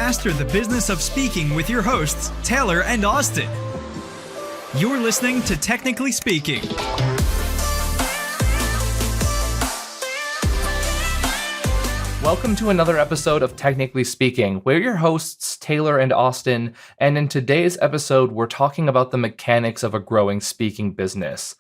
Master the business of speaking with your hosts, Taylor and Austin. You're listening to Technically Speaking. Welcome to another episode of Technically Speaking. We're your hosts, Taylor and Austin, and in today's episode, we're talking about the mechanics of a growing speaking business.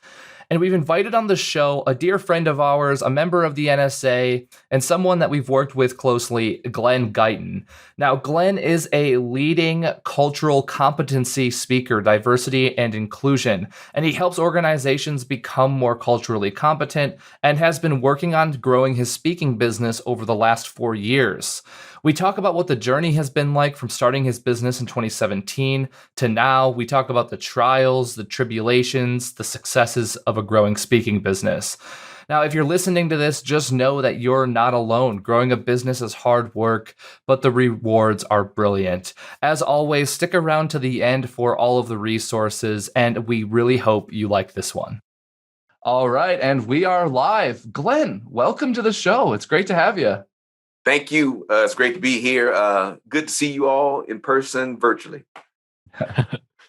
And we've invited on the show a dear friend of ours, a member of the NSA, and someone that we've worked with closely, Glen Guyton. Now, Glen is a leading cultural competency speaker, diversity and inclusion, and he helps organizations become more culturally competent and has been working on growing his speaking business over the last 4 years. We talk about what the journey has been like from starting his business in 2017 to now. We talk about the trials, the tribulations, the successes of a growing speaking business. Now, if you're listening to this, just know that you're not alone. Growing a business is hard work, but the rewards are brilliant. As always, stick around to the end for all of the resources, and we really hope you like this one. All right, and we are live. Glen, welcome to the show. It's great to have you. Thank you. It's great to be here. Good to see you all in person, virtually.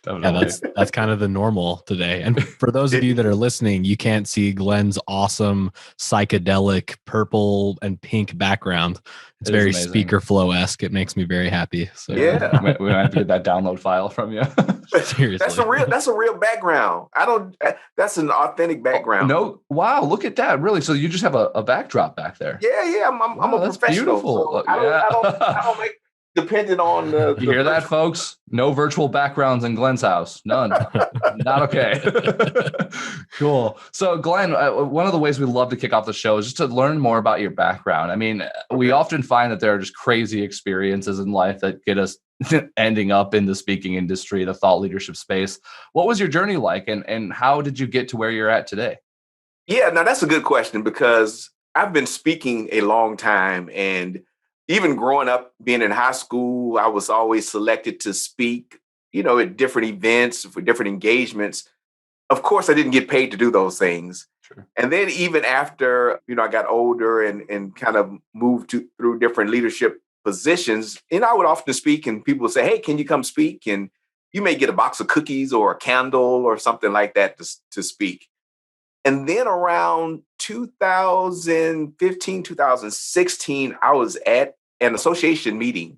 Yeah, that's kind of the normal today. And for those of you that are listening, you can't see Glen's awesome psychedelic purple and pink background. It's very speaker flow-esque. It makes me very happy. So yeah, we might have to get that download file from you. Seriously, that's a real background. That's an authentic background. No, wow, look at that! Really? So you just have a backdrop back there? Yeah. I'm a that's professional. Beautiful. So I don't make dependent on the. You hear that, folks? No virtual backgrounds in Glen's house. None. Not okay. Cool. So, Glen, one of the ways we love to kick off the show is just to learn more about your background. I mean, we often find that there are just crazy experiences in life that get us ending up in the speaking industry, the thought leadership space. What was your journey like, and how did you get to where you're at today? Yeah, now that's a good question because I've been speaking a long time, and even growing up, being in high school, I was always selected to speak, at different events, for different engagements. Of course, I didn't get paid to do those things. Sure. And then even after, I got older and kind of moved through different leadership positions, and I would often speak and people would say, hey, can you come speak? And you may get a box of cookies or a candle or something like that to speak. And then around 2015, 2016, I was at an association meeting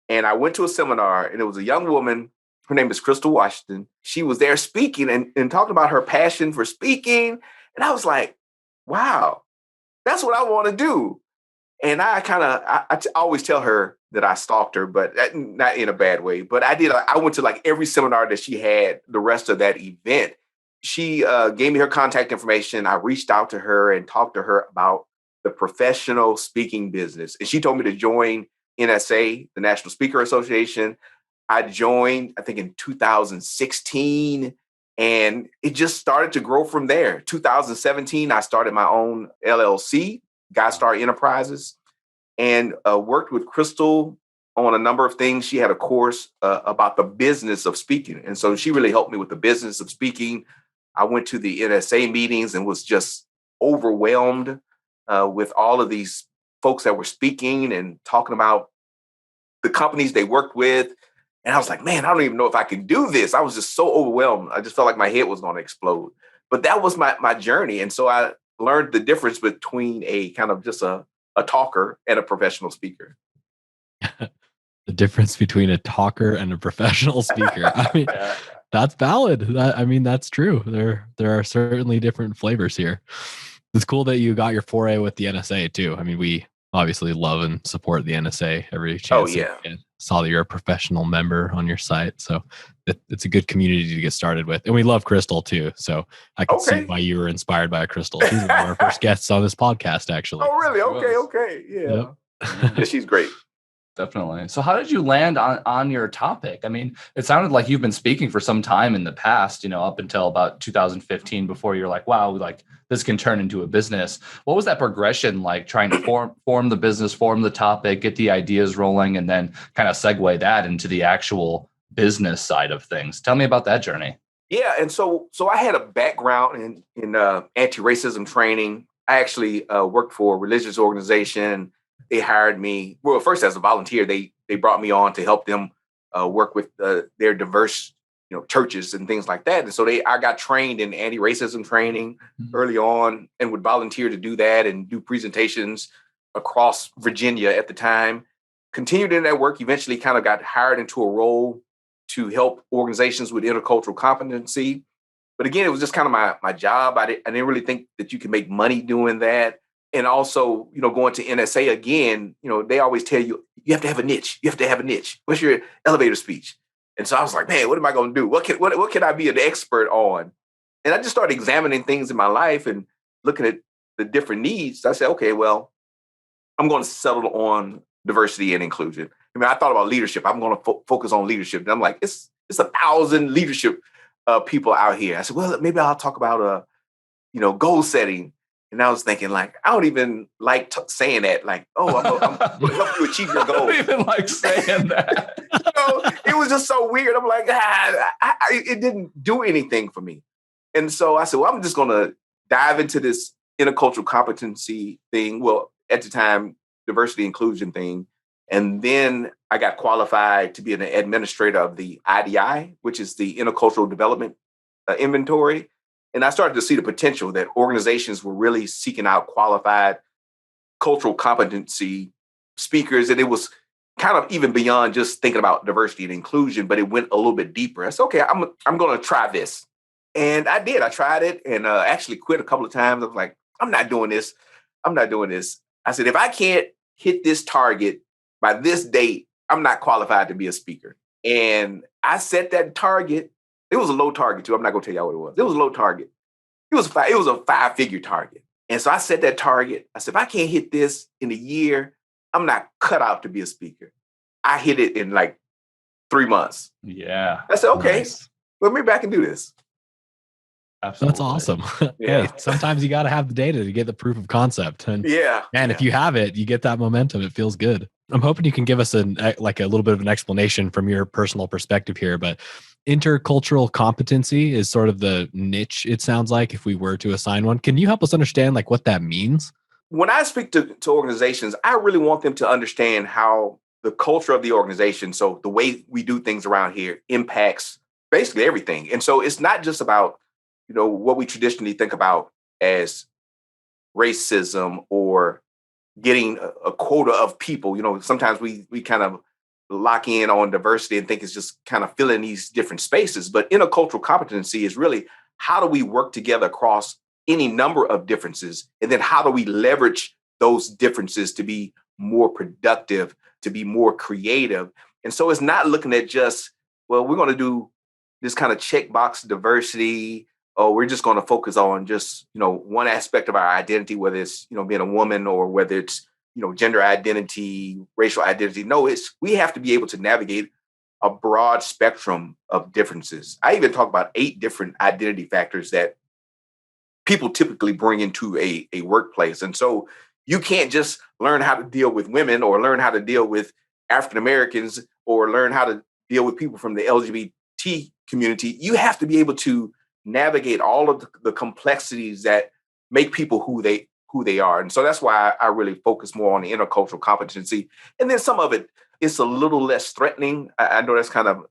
and I went to a seminar, and it was a young woman. Her name is Crystal Washington. She was there speaking and talking about her passion for speaking. And I was like, wow, that's what I want to do. And I always tell her that I stalked her, but not in a bad way. But I did. I went to like every seminar that she had the rest of that event. She gave me her contact information. I reached out to her and talked to her about the professional speaking business. And she told me to join NSA, the National Speaker Association. I joined, I think, in 2016, and it just started to grow from there. 2017, I started my own LLC, GuyStar Enterprises, and worked with Crystal on a number of things. She had a course about the business of speaking. And so she really helped me with the business of speaking. I went to the NSA meetings and was just overwhelmed with all of these folks that were speaking and talking about the companies they worked with. And I was like, man, I don't even know if I could do this. I was just so overwhelmed. I just felt like my head was going to explode. But that was my journey. And so I learned the difference between a kind of just a talker and a professional speaker. The difference between a talker and a professional speaker. I mean, that's valid. That's true. There are certainly different flavors here. It's cool that you got your foray with the NSA too. I mean, we obviously love and support the NSA every chance. Oh, yeah. Saw that you're a professional member on your site. So it's a good community to get started with. And we love Crystal too. So I can see why you were inspired by Crystal. She's one of our first guests on this podcast, actually. Oh, really? Okay. Yeah. Yep. Yeah, she's great. Definitely. So how did you land on your topic? I mean, it sounded like you've been speaking for some time in the past, up until about 2015 before you're like, wow, like this can turn into a business. What was that progression like, trying to form the business, form the topic, get the ideas rolling, and then kind of segue that into the actual business side of things? Tell me about that journey. Yeah. And so I had a background in anti-racism training. I actually worked for a religious organization they hired me. Well, first as a volunteer, they brought me on to help them work with their diverse, churches and things like that. And so I got trained in anti-racism training early on, and would volunteer to do that and do presentations across Virginia at the time. Continued in that work. Eventually, kind of got hired into a role to help organizations with intercultural competency. But again, it was just kind of my job. I didn't really think that you could make money doing that. And also, going to NSA again, they always tell you, you have to have a niche. You have to have a niche. What's your elevator speech? And so I was like, man, what am I going to do? What can I be an expert on? And I just started examining things in my life and looking at the different needs. I said, okay, well, I'm going to settle on diversity and inclusion. I mean, I thought about leadership. I'm going to focus on leadership. And I'm like, it's 1,000 leadership people out here. I said, well, maybe I'll talk about, goal setting. And I was thinking, like, I don't even like saying that. Like, oh, I'm going to help you achieve your goals. I don't even like saying that. It was just so weird. I'm like, it didn't do anything for me. And so I said, well, I'm just going to dive into this intercultural competency thing. Well, at the time, diversity inclusion thing. And then I got qualified to be an administrator of the IDI, which is the Intercultural Development Inventory. And I started to see the potential that organizations were really seeking out qualified cultural competency speakers. And it was kind of even beyond just thinking about diversity and inclusion, but it went a little bit deeper. I said, okay, I'm going to try this. And I did. I tried it and actually quit a couple of times. I was like, I'm not doing this. I said, if I can't hit this target by this date, I'm not qualified to be a speaker. And I set that target. It was a low target too. I'm not going to tell y'all what it was. It was a low target. It was a 5-figure target. And so I set that target. I said, if I can't hit this in a year, I'm not cut out to be a speaker. I hit it in like 3 months. Yeah. I said, okay, Nice. let me back and do this. Absolutely. That's awesome. Yeah. Hey, sometimes you got to have the data to get the proof of concept. And Yeah. if you have it, you get that momentum. It feels good. I'm hoping you can give us a little bit of an explanation from your personal perspective here, but intercultural competency is sort of the niche, it sounds like, if we were to assign one. Can you help us understand like what that means? When I speak to organizations, I really want them to understand how the culture of the organization, so the way we do things around here, impacts basically everything. And so it's not just about, what we traditionally think about as racism or getting a quota of people. Sometimes we kind of lock in on diversity and think it's just kind of filling these different spaces. But intercultural competency is really how do we work together across any number of differences? And then how do we leverage those differences to be more productive, to be more creative? And so it's not looking at just, well, we're going to do this kind of checkbox diversity, or we're just going to focus on just, one aspect of our identity, whether it's, being a woman or whether it's, gender identity, racial identity. No, we have to be able to navigate a broad spectrum of differences. I even talk about 8 different identity factors that people typically bring into a workplace. And so you can't just learn how to deal with women or learn how to deal with African Americans or learn how to deal with people from the LGBT community. You have to be able to navigate all of the complexities that make people who they are. And so that's why I really focus more on the intercultural competency. And then some of it is a little less threatening. I know that's kind of,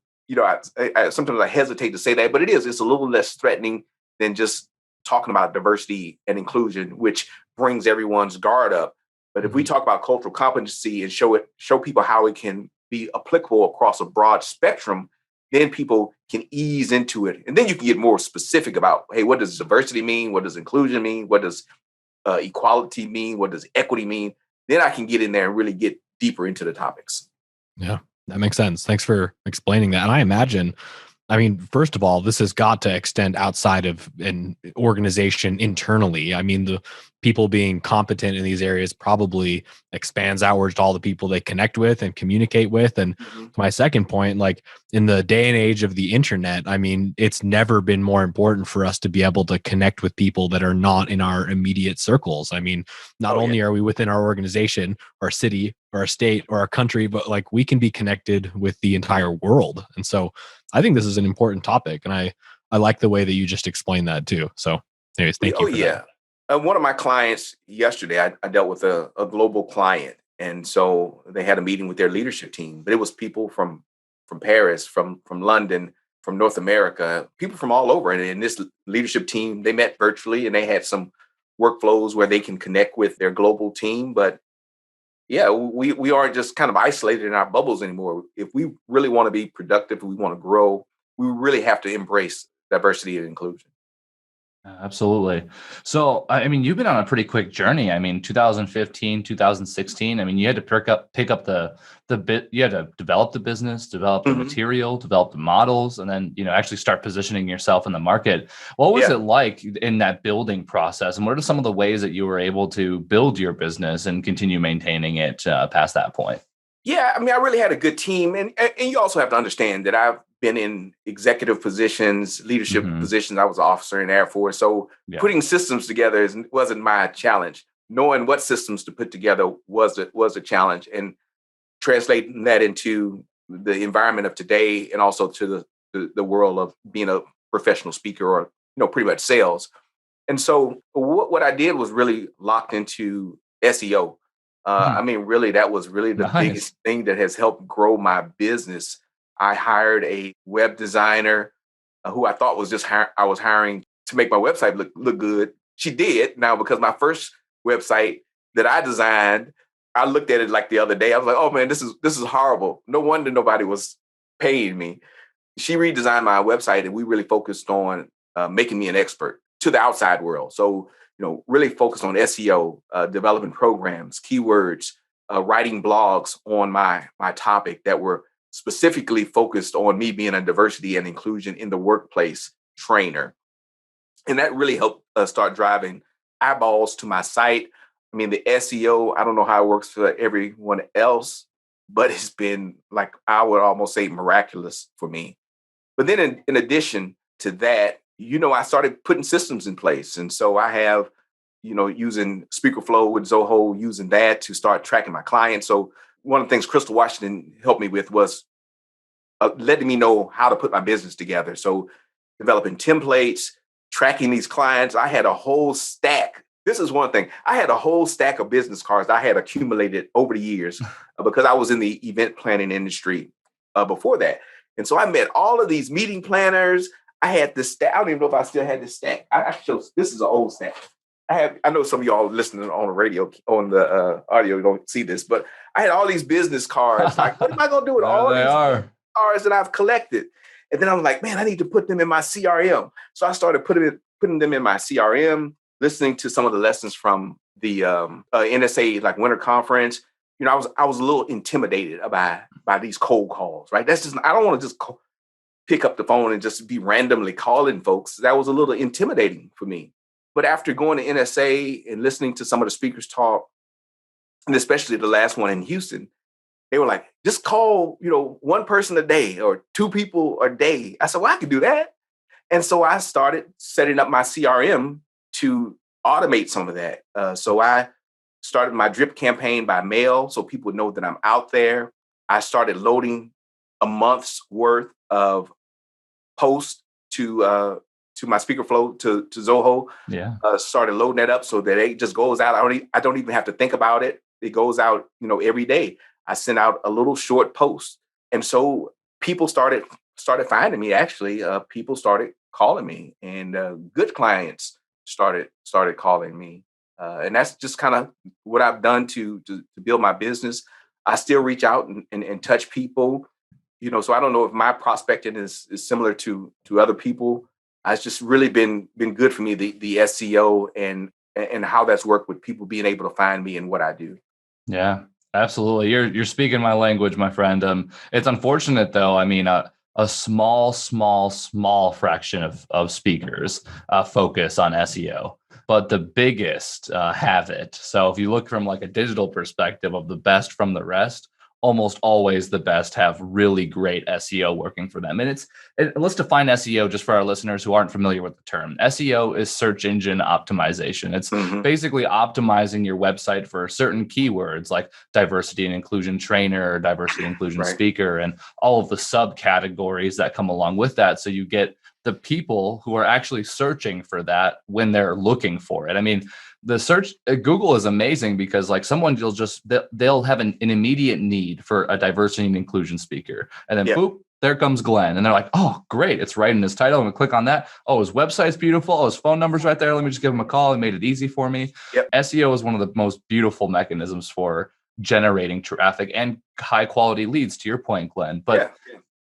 sometimes I hesitate to say that, but it's a little less threatening than just talking about diversity and inclusion, which brings everyone's guard up. But if we talk about cultural competency and show people how it can be applicable across a broad spectrum, then people can ease into it. And then you can get more specific about, hey, what does diversity mean? What does inclusion mean? What does equality mean? What does equity mean? Then I can get in there and really get deeper into the topics. Yeah, that makes sense. Thanks for explaining that. And I imagine, first of all, this has got to extend outside of an organization internally. The people being competent in these areas probably expands outwards to all the people they connect with and communicate with. And my second point, like in the day and age of the internet, it's never been more important for us to be able to connect with people that are not in our immediate circles. Not only are we within our organization, our city, or our state, or our country, but like we can be connected with the entire world. And so I think this is an important topic, and I like the way that you just explained that too. So anyways, thank you for that. One of my clients yesterday, I dealt with a global client, And so they had a meeting with their leadership team, but it was people from Paris, from London, from North America, people from all over. And in this leadership team, they met virtually and they had some workflows where they can connect with their global team. But yeah, we aren't just kind of isolated in our bubbles anymore. If we really want to be productive, we want to grow, we really have to embrace diversity and inclusion. Absolutely. So, I mean, you've been on a pretty quick journey. I mean, 2015, 2016. I mean, you had to pick up the bit. You had to develop the business, develop the material, develop the models, and then actually start positioning yourself in the market. What was it like in that building process? And what are some of the ways that you were able to build your business and continue maintaining it past that point? Yeah, I mean, I really had a good team, and you also have to understand that I've been in executive positions, leadership positions. I was an officer in the Air Force, so putting systems together wasn't my challenge. Knowing what systems to put together was a challenge, and translating that into the environment of today, and also to the world of being a professional speaker, or pretty much sales. And so, what I did was really locked into SEO. I mean, really, that was really the biggest thing that has helped grow my business. I hired a web designer who I thought was just I was hiring to make my website look good. She did. Now, because my first website that I designed, I looked at it like the other day. I was like, oh man, this is horrible. No wonder nobody was paying me. She redesigned my website, and we really focused on making me an expert to the outside world. So really focused on SEO, developing programs, keywords, writing blogs on my topic that were specifically focused on me being a diversity and inclusion in the workplace trainer. And that really helped start driving eyeballs to my site. I mean, the SEO, I don't know how it works for everyone else, but it's been, like, I would almost say, miraculous for me. But then in addition to that, I started putting systems in place. And so I have, using SpeakerFlow with Zoho, using that to start tracking my clients. So one of the things Crystal Washington helped me with was letting me know how to put my business together. So developing templates, tracking these clients. I had a whole stack. This is one thing. I had a whole stack of business cards I had accumulated over the years because I was in the event planning industry before that. And so I met all of these meeting planners. I had this stack. I don't even know if I still had this stack. This is an old stack. I know some of y'all listening on the radio, on the audio, don't see this, but I had all these business cards. Like, what am I going to do with all these cards that I've collected? And then I'm like, man, I need to put them in my CRM. So I started putting them in my CRM, listening to some of the lessons from the NSA like winter conference. I was a little intimidated by these cold calls, right? That's just, I don't want to just pick up the phone and just be randomly calling folks. That was a little intimidating for me. But after going to NSA and listening to some of the speakers talk, and especially the last one in Houston, they were like, just call, one person a day or two people a day. I said, well, I could do that. And so I started setting up my CRM to automate some of that. So I started my drip campaign by mail so people would know that I'm out there. I started loading a month's worth of posts to my SpeakerFlow, to Zoho. Yeah. Started loading that up so that it just goes out. I don't even have to think about it. It goes out, every day. I sent out a little short post. And so people started finding me. Actually, people started calling me, and good clients started calling me. And that's just kind of what I've done to build my business. I still reach out and touch people, so I don't know if my prospecting is similar to other people. It's just really been good for me, the SEO and how that's worked with people being able to find me and what I do. Yeah, absolutely. You're speaking my language, my friend. It's unfortunate though. I mean, a small fraction of speakers focus on SEO, but the biggest have it. So if you look from like a digital perspective of the best from the rest, almost always the best have really great SEO working for them. And let's define SEO just for our listeners who aren't familiar with the term. SEO is search engine optimization. It's basically optimizing your website for certain keywords like diversity and inclusion trainer, diversity and inclusion speaker, and all of the subcategories that come along with that. So you get the people who are actually searching for that when they're looking for it. I mean, the search Google is amazing because like someone will just they'll have an immediate need for a diversity and inclusion speaker, and then boop, there comes Glenn, and they're like, oh great, it's right in his title. I'm gonna click on that. Oh, his website's beautiful. Oh, his phone number's right there. Let me just give him a call. And made it easy for me. SEO is one of the most beautiful mechanisms for generating traffic and high quality leads, to your point, Glenn. But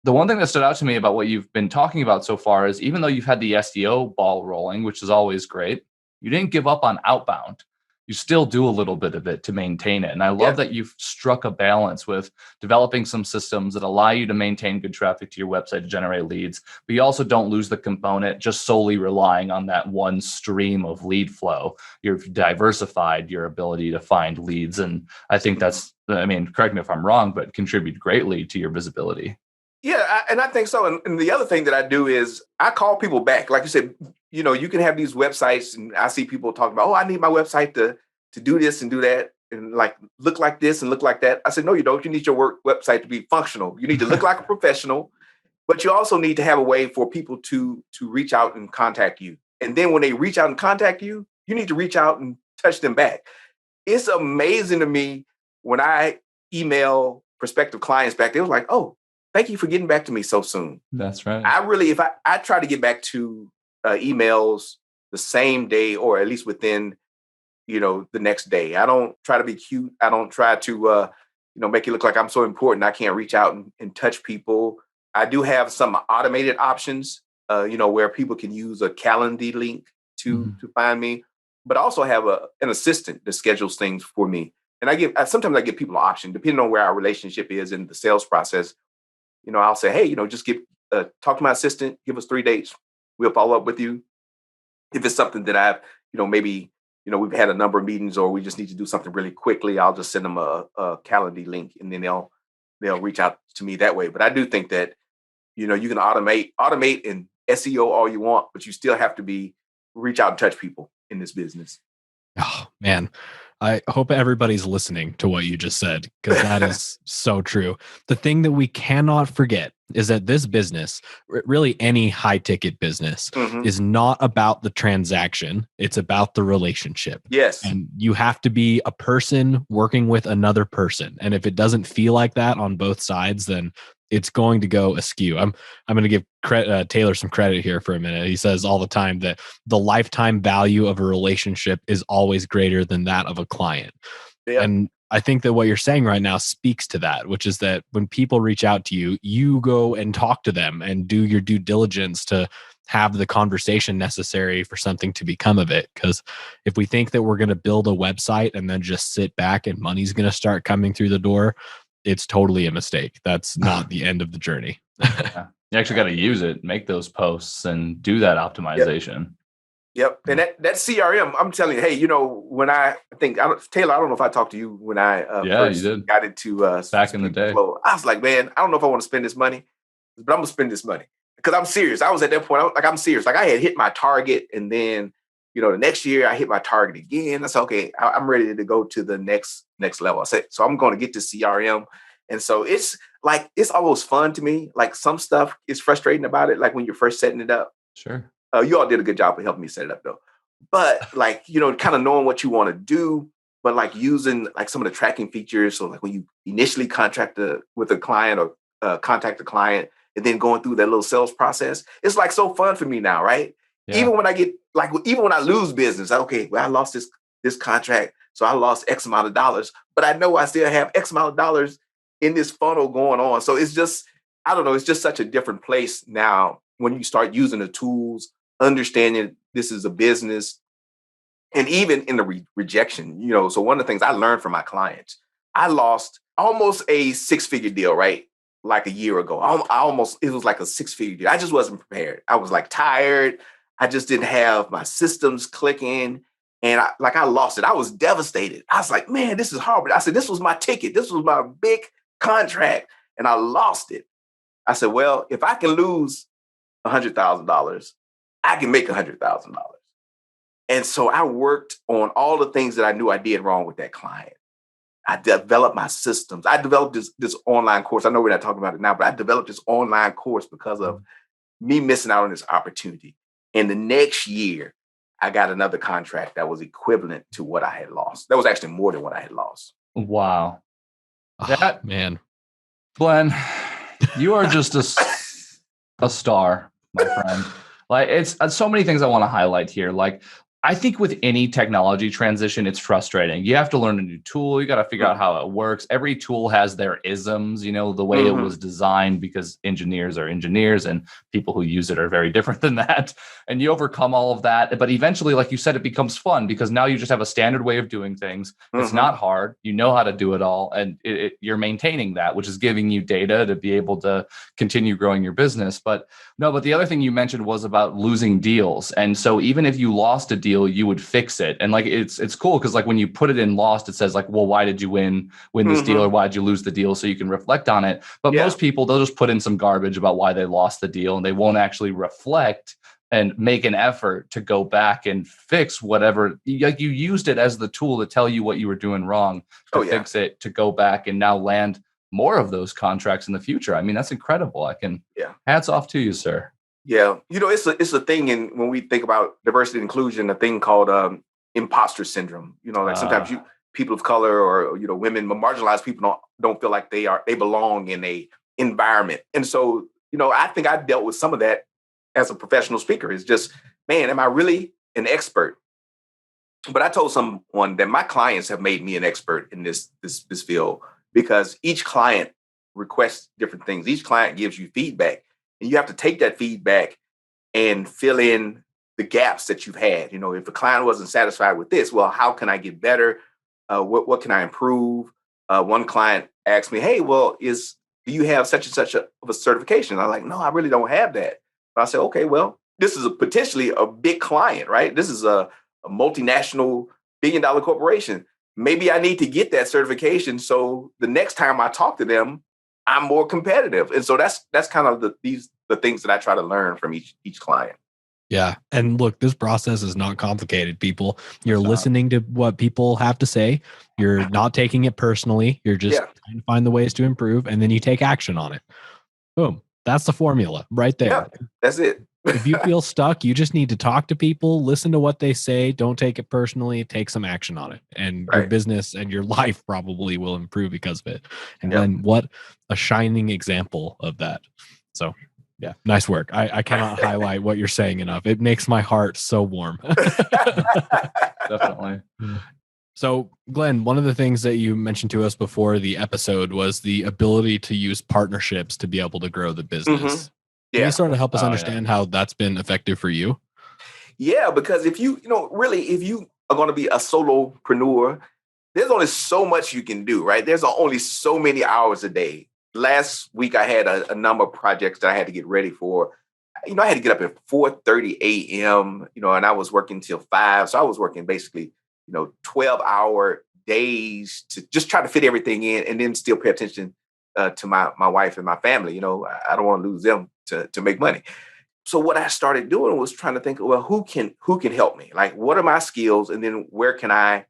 the one thing that stood out to me about what you've been talking about so far is even though you've had the SEO ball rolling, which is always great, you didn't give up on outbound. You still do a little bit of it to maintain it. And I love that you've struck a balance with developing some systems that allow you to maintain good traffic to your website to generate leads, but you also don't lose the component just solely relying on that one stream of lead flow. You've diversified your ability to find leads. And I think that's, I mean, correct me if I'm wrong, but contribute greatly to your visibility. Yeah, and I think so. And the other thing that I do is I call people back. Like you said, you know, you can have these websites, and I see people talking about, oh, I need my website to do this and do that, and like look like this and look like that. I said, no, you don't. You need your website to be functional. You need to look like a professional, but you also need to have a way for people to reach out and contact you. And then when they reach out and contact you, you need to reach out and touch them back. It's amazing to me when I email prospective clients back, they was like, oh, thank you for getting back to me so soon. That's right. I really, if I try to get back to emails the same day or at least within, you know, the next day. I don't try to be cute. I don't try to, you know, make it look like I'm so important I can't reach out and touch people. I do have some automated options, you know, where people can use a Calendly link to find me, but I also have an assistant that schedules things for me. And sometimes I give people an option, depending on where our relationship is in the sales process. You know, I'll say, hey, you know, just talk to my assistant, give us 3 dates. We'll follow up with you. If it's something that I've, you know, maybe, you know, we've had a number of meetings or we just need to do something really quickly, I'll just send them a Calendly link and then they'll reach out to me that way. But I do think that, you know, you can automate and SEO all you want, but you still have to reach out and touch people in this business. Oh, man. I hope everybody's listening to what you just said, because that is so true. The thing that we cannot forget is that this business, really any high ticket business, is not about the transaction. It's about the relationship. Yes. And you have to be a person working with another person. And if it doesn't feel like that on both sides, then it's going to go askew. I'm going to give Taylor some credit here for a minute. He says all the time that the lifetime value of a relationship is always greater than that of a client. Yeah. And I think that what you're saying right now speaks to that, which is that when people reach out to you, you go and talk to them and do your due diligence to have the conversation necessary for something to become of it. Because if we think that we're going to build a website and then just sit back and money's going to start coming through the door, it's totally a mistake. That's not the end of the journey. Yeah. You actually got to use it, make those posts and do that optimization. Yep. And that CRM, I'm telling you, hey, you know, when Taylor, I don't know if I talked to you when I first got into back in the day. Flow. I was like, man, I don't know if I want to spend this money, but I'm going to spend this money because I'm serious. I was at that point, I'm serious. Like I had hit my target and then, you know, the next year I hit my target again. I said, okay, I'm ready to go to the next level. I said, so I'm going to get to CRM. And so it's almost fun to me. Like some stuff is frustrating about it. Like when you're first setting it up. Sure. You all did a good job of helping me set it up though. But like, you know, kind of knowing what you want to do, but like using like some of the tracking features. So like when you initially contract with a client or contact the client and then going through that little sales process, it's like so fun for me now, right? Yeah. Even when I lose business, okay, well, I lost this contract, so I lost X amount of dollars, but I know I still have X amount of dollars in this funnel going on. So it's just, I don't know, it's just such a different place now when you start using the tools, understanding this is a business, and even in the rejection, you know. So one of the things I learned from my clients, I lost almost a 6-figure deal, right? Like a year ago. It was like a 6-figure deal. I just wasn't prepared. I was like tired. I just didn't have my systems clicking. And I lost it. I was devastated. I was like, man, this is horrible. I said, this was my ticket. This was my big contract. And I lost it. I said, well, if I can lose $100,000, I can make $100,000. And so I worked on all the things that I knew I did wrong with that client. I developed my systems. I developed this online course. I know we're not talking about it now, but I developed this online course because of me missing out on this opportunity. And the next year, I got another contract that was equivalent to what I had lost. That was actually more than what I had lost. Wow. Oh, man. Glenn, you are just a star, my friend. Like, it's so many things I want to highlight here. Like, I think with any technology transition, it's frustrating. You have to learn a new tool. You got to figure out how it works. Every tool has their isms, the way it was designed, because engineers are engineers and people who use it are very different than that. And you overcome all of that. But eventually, like you said, it becomes fun because now you just have a standard way of doing things. It's not hard. You know how to do it all. And you're maintaining that, which is giving you data to be able to continue growing your business. But the other thing you mentioned was about losing deals. And so even if you lost a deal, you would fix it. And like, it's cool because like when you put it in lost, it says like, well, why did you win this deal, or why did you lose the deal? So you can reflect on it. But most people, they'll just put in some garbage about why they lost the deal, and they won't actually reflect and make an effort to go back and fix whatever. Like, you used it as the tool to tell you what you were doing wrong, to fix it, to go back and now land more of those contracts in the future. I mean, that's incredible. Hats off to you, sir. Yeah. It's a thing when we think about diversity and inclusion, a thing called imposter syndrome. Like sometimes people of color or, women, marginalized people don't feel like they belong in a environment. And so, I think I dealt with some of that as a professional speaker. It's just, man, am I really an expert? But I told someone that my clients have made me an expert in this field, because each client requests different things. Each client gives you feedback. And you have to take that feedback and fill in the gaps that you've had. If a client wasn't satisfied with this, well, how can I get better? What can I improve? One client asked me, hey, well, do you have such and such of a certification? I'm like, no, I really don't have that. But I said, okay, well, this is potentially a big client, right? This is a multinational billion-dollar corporation. Maybe I need to get that certification so the next time I talk to them, I'm more competitive. And so that's kind of the things that I try to learn from each client. Yeah. And look, this process is not complicated, people. You're listening to what people have to say. You're not taking it personally. You're just trying to find the ways to improve, and then you take action on it. Boom. That's the formula right there. Yeah, that's it. If you feel stuck, you just need to talk to people, listen to what they say, don't take it personally, take some action on it. And your business and your life probably will improve because of it. And then what a shining example of that. So yeah, nice work. I cannot highlight what you're saying enough. It makes my heart so warm. Definitely. So, Glenn, one of the things that you mentioned to us before the episode was the ability to use partnerships to be able to grow the business. Can you sort of help us understand how that's been effective for you? Yeah, because if you are going to be a solopreneur, there's only so much you can do, right? There's only so many hours a day. Last week, I had a number of projects that I had to get ready for. I had to get up at 4:30 a.m., and I was working till 5. So I was working basically, 12-hour days to just try to fit everything in and then still pay attention to my wife and my family. I don't want to lose them to make money. So what I started doing was trying to think, well, who can help me? Like, what are my skills? And then where can I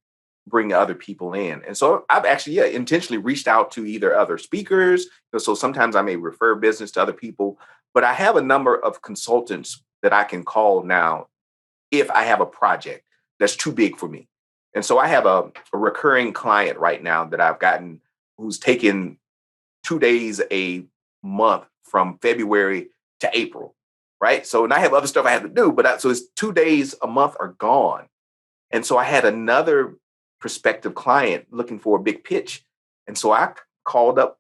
bring other people in? And so I've actually, intentionally reached out to either other speakers. So sometimes I may refer business to other people, but I have a number of consultants that I can call now if I have a project that's too big for me. And so I have a recurring client right now that I've gotten who's taken 2 days a month from February to April, right? So, and I have other stuff I have to do, so it's 2 days a month are gone. And so I had another prospective client looking for a big pitch. And so I called up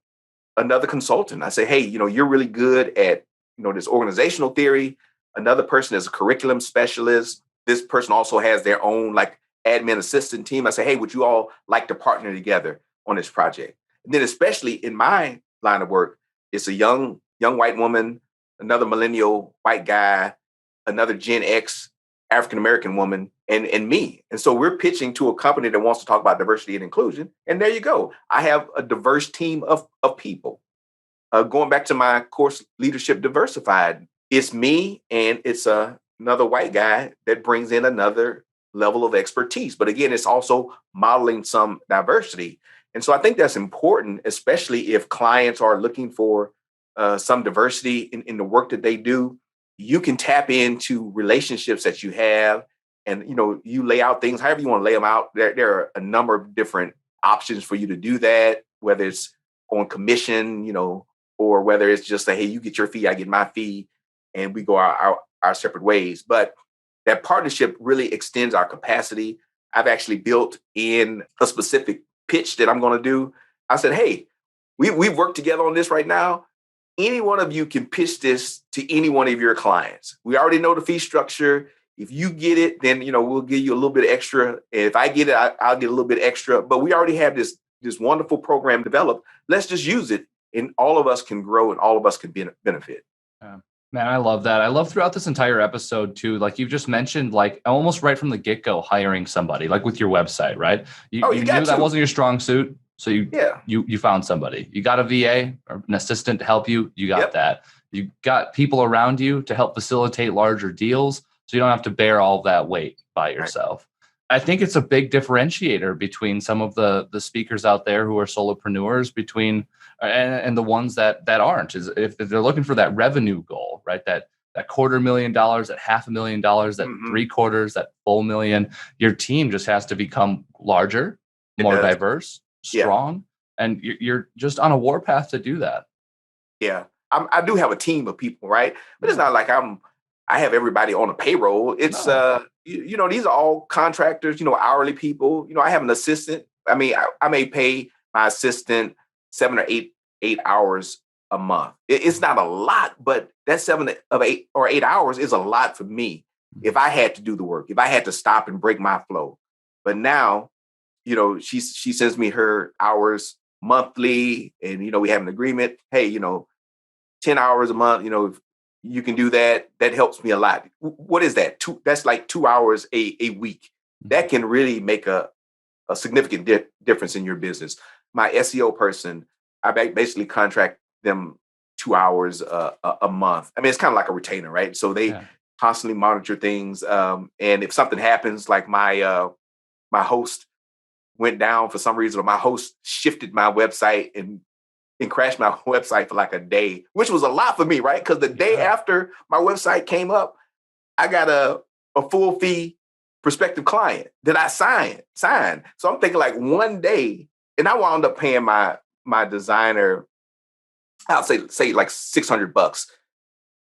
another consultant. I say, hey, you're really good at, this organizational theory. Another person is a curriculum specialist. This person also has their own admin assistant team. I say, hey, would you all like to partner together on this project? And then especially in my line of work, it's a young white woman, another millennial white guy, another Gen X African-American woman, and me. And so we're pitching to a company that wants to talk about diversity and inclusion. And there you go. I have a diverse team of people. Going back to my course, Leadership Diversified, it's me and it's another white guy that brings in another level of expertise. But again, it's also modeling some diversity. And so I think that's important, especially if clients are looking for some diversity in the work that they do. You can tap into relationships that you have and you lay out things however you want to lay them out. There are a number of different options for you to do that, whether it's on commission, or whether it's just hey, you get your fee, I get my fee, and we go our separate ways. But that partnership really extends our capacity. I've actually built in a specific pitch that I'm going to do. I said, hey, we've worked together on this right now. Any one of you can pitch this to any one of your clients. We already know the fee structure. If you get it, then we'll give you a little bit extra. And if I get it, I'll get a little bit extra. But we already have this wonderful program developed. Let's just use it, and all of us can grow, and all of us can benefit. Man, I love that. I love throughout this entire episode too. Like you've just mentioned, like almost right from the get-go, hiring somebody, like with your website, right? You knew that wasn't your strong suit. So you found somebody. You got a VA or an assistant to help you. You got that. You got people around you to help facilitate larger deals, so you don't have to bear all that weight by yourself. Right. I think it's a big differentiator between some of the speakers out there who are solopreneurs and the ones that aren't. Is if they're looking for that revenue goal, right? That $250,000, that $500,000, that 3/4, that full million. Your team just has to become larger, more diverse, strong, and you're just on a warpath to do that. Yeah, I do have a team of people, right? But it's not like I have everybody on a payroll. It's these are all contractors, hourly people. I have an assistant. I mean, I may pay my assistant 7 or 8 hours a month. It's not a lot, but that 7 or 8 hours is a lot for me if I had to do the work, if I had to stop and break my flow. But now, she sends me her hours monthly, and we have an agreement. Hey, 10 hours a month. If you can do that, that helps me a lot. What is that? That's like 2 hours a week. That can really make a significant difference in your business. My SEO person, I basically contract them 2 hours a month. I mean, it's kind of like a retainer, right? So they constantly monitor things. And if something happens, like my host went down for some reason, or my host shifted my website and crashed my website for like a day, which was a lot for me, right? Because the day after my website came up, I got a full fee prospective client that I signed. So I'm thinking like one day, and I wound up paying my designer, I'll say like $600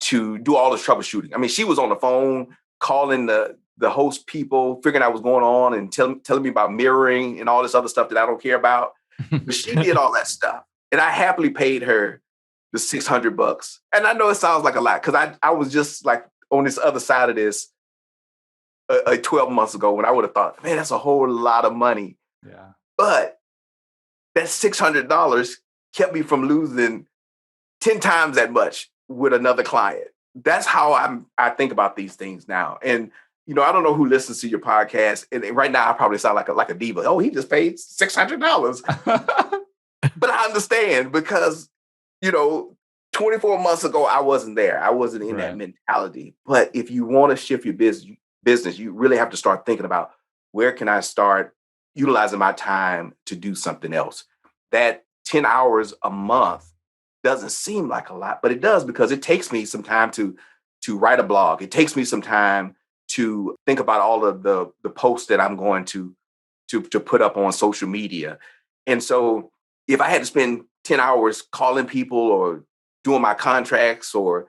to do all this troubleshooting. I mean, she was on the phone calling the host people, figuring out what's going on, and telling me about mirroring and all this other stuff that I don't care about. But she did all that stuff, and I happily paid her the $600. And I know it sounds like a lot, because I was just like on this other side of this 12 months ago, when I would have thought, man, that's a whole lot of money. Yeah. But that $600 kept me from losing 10 times that much with another client. That's how I think about these things now. And I don't know who listens to your podcast, and right now I probably sound like a diva. Oh, he just paid $600. But I understand, because 24 months ago I wasn't there. I wasn't in that mentality. But if you want to shift your business, you really have to start thinking about, where can I start utilizing my time to do something else? That 10 hours a month doesn't seem like a lot, but it does, because it takes me some time to write a blog. It takes me some time to think about all of the posts that I'm going to put up on social media. And so if I had to spend 10 hours calling people, or doing my contracts, or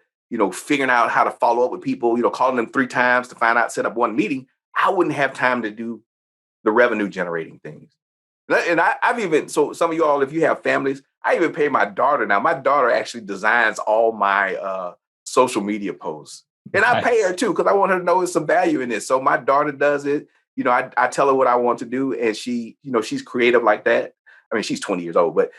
figuring out how to follow up with people, calling them 3 times to find out, set up one meeting, I wouldn't have time to do the revenue generating things. And I've even, so some of you all, if you have families, I even pay my daughter now. My daughter actually designs all my social media posts. And I pay her too, because I want her to know there's some value in this. So my daughter does it. I tell her what I want to do, and she, she's creative like that. I mean, she's 20 years old, but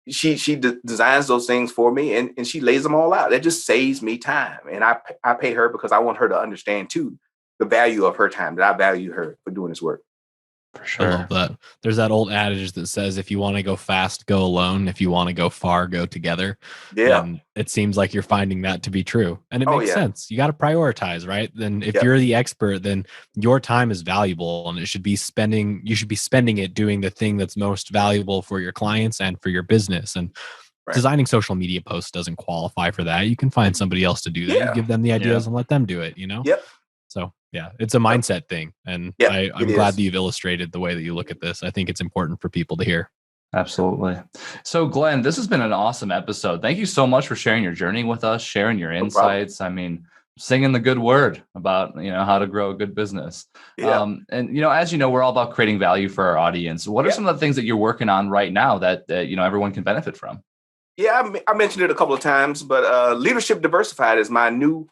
she designs those things for me, and she lays them all out. That just saves me time. And I pay her because I want her to understand too the value of her time, that I value her for doing this work. For sure. I love that. There's that old adage that says, if you want to go fast, go alone. If you want to go far, go together. Yeah. And it seems like you're finding that to be true. And it makes sense. You got to prioritize, right? Then if you're the expert, then your time is valuable, and you should be spending it doing the thing that's most valuable for your clients and for your business. And designing social media posts doesn't qualify for that. You can find somebody else to do that. You give them the ideas and let them do it, Yep. So Yeah, it's a mindset thing. And I'm glad that you've illustrated the way that you look at this. I think it's important for people to hear. Absolutely. So, Glenn, this has been an awesome episode. Thank you so much for sharing your journey with us, sharing your insights. I mean, singing the good word about, how to grow a good business. Yeah. And, as you know, we're all about creating value for our audience. What are some of the things that you're working on right now that everyone can benefit from? Yeah, I mentioned it a couple of times, but Leadership Diversified is my new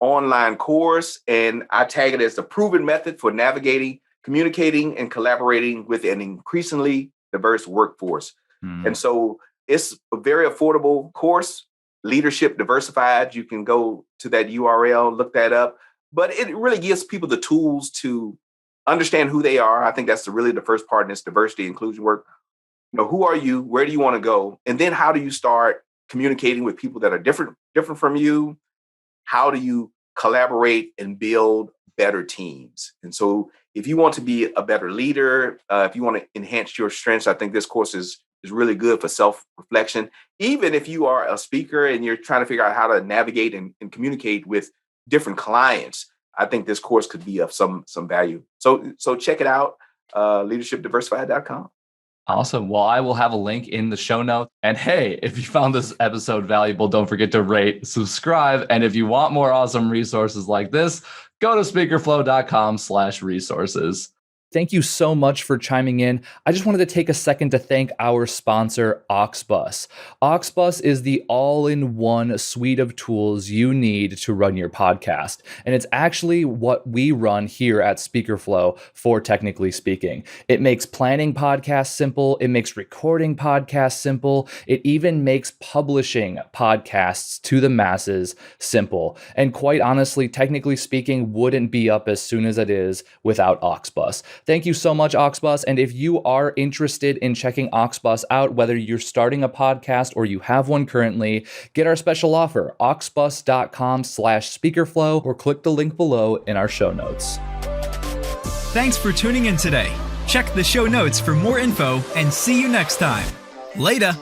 online course, and I tag it as the proven method for navigating, communicating, and collaborating with an increasingly diverse workforce. And so it's a very affordable course, Leadership Diversified. You can go to that URL, look that up, but it really gives people the tools to understand who they are. I think that's really the first part in this diversity inclusion work. Who are you? Where do you want to go? And then how do you start communicating with people that are different from you? How do you collaborate and build better teams? And so if you want to be a better leader, if you want to enhance your strengths, I think this course is really good for self-reflection. Even if you are a speaker and you're trying to figure out how to navigate and communicate with different clients, I think this course could be of some value. So check it out, leadershipdiversified.com. Awesome. Well, I will have a link in the show notes. And hey, if you found this episode valuable, don't forget to rate, subscribe. And if you want more awesome resources like this, go to speakerflow.com/resources. Thank you so much for chiming in. I just wanted to take a second to thank our sponsor, Auxbus. Auxbus is the all-in-one suite of tools you need to run your podcast. And it's actually what we run here at SpeakerFlow for Technically Speaking. It makes planning podcasts simple. It makes recording podcasts simple. It even makes publishing podcasts to the masses simple. And quite honestly, Technically Speaking wouldn't be up as soon as it is without Auxbus. Thank you so much, Auxbus. And if you are interested in checking Auxbus out, whether you're starting a podcast or you have one currently, get our special offer, auxbus.com/speakerflow, or click the link below in our show notes. Thanks for tuning in today. Check the show notes for more info and see you next time. Later.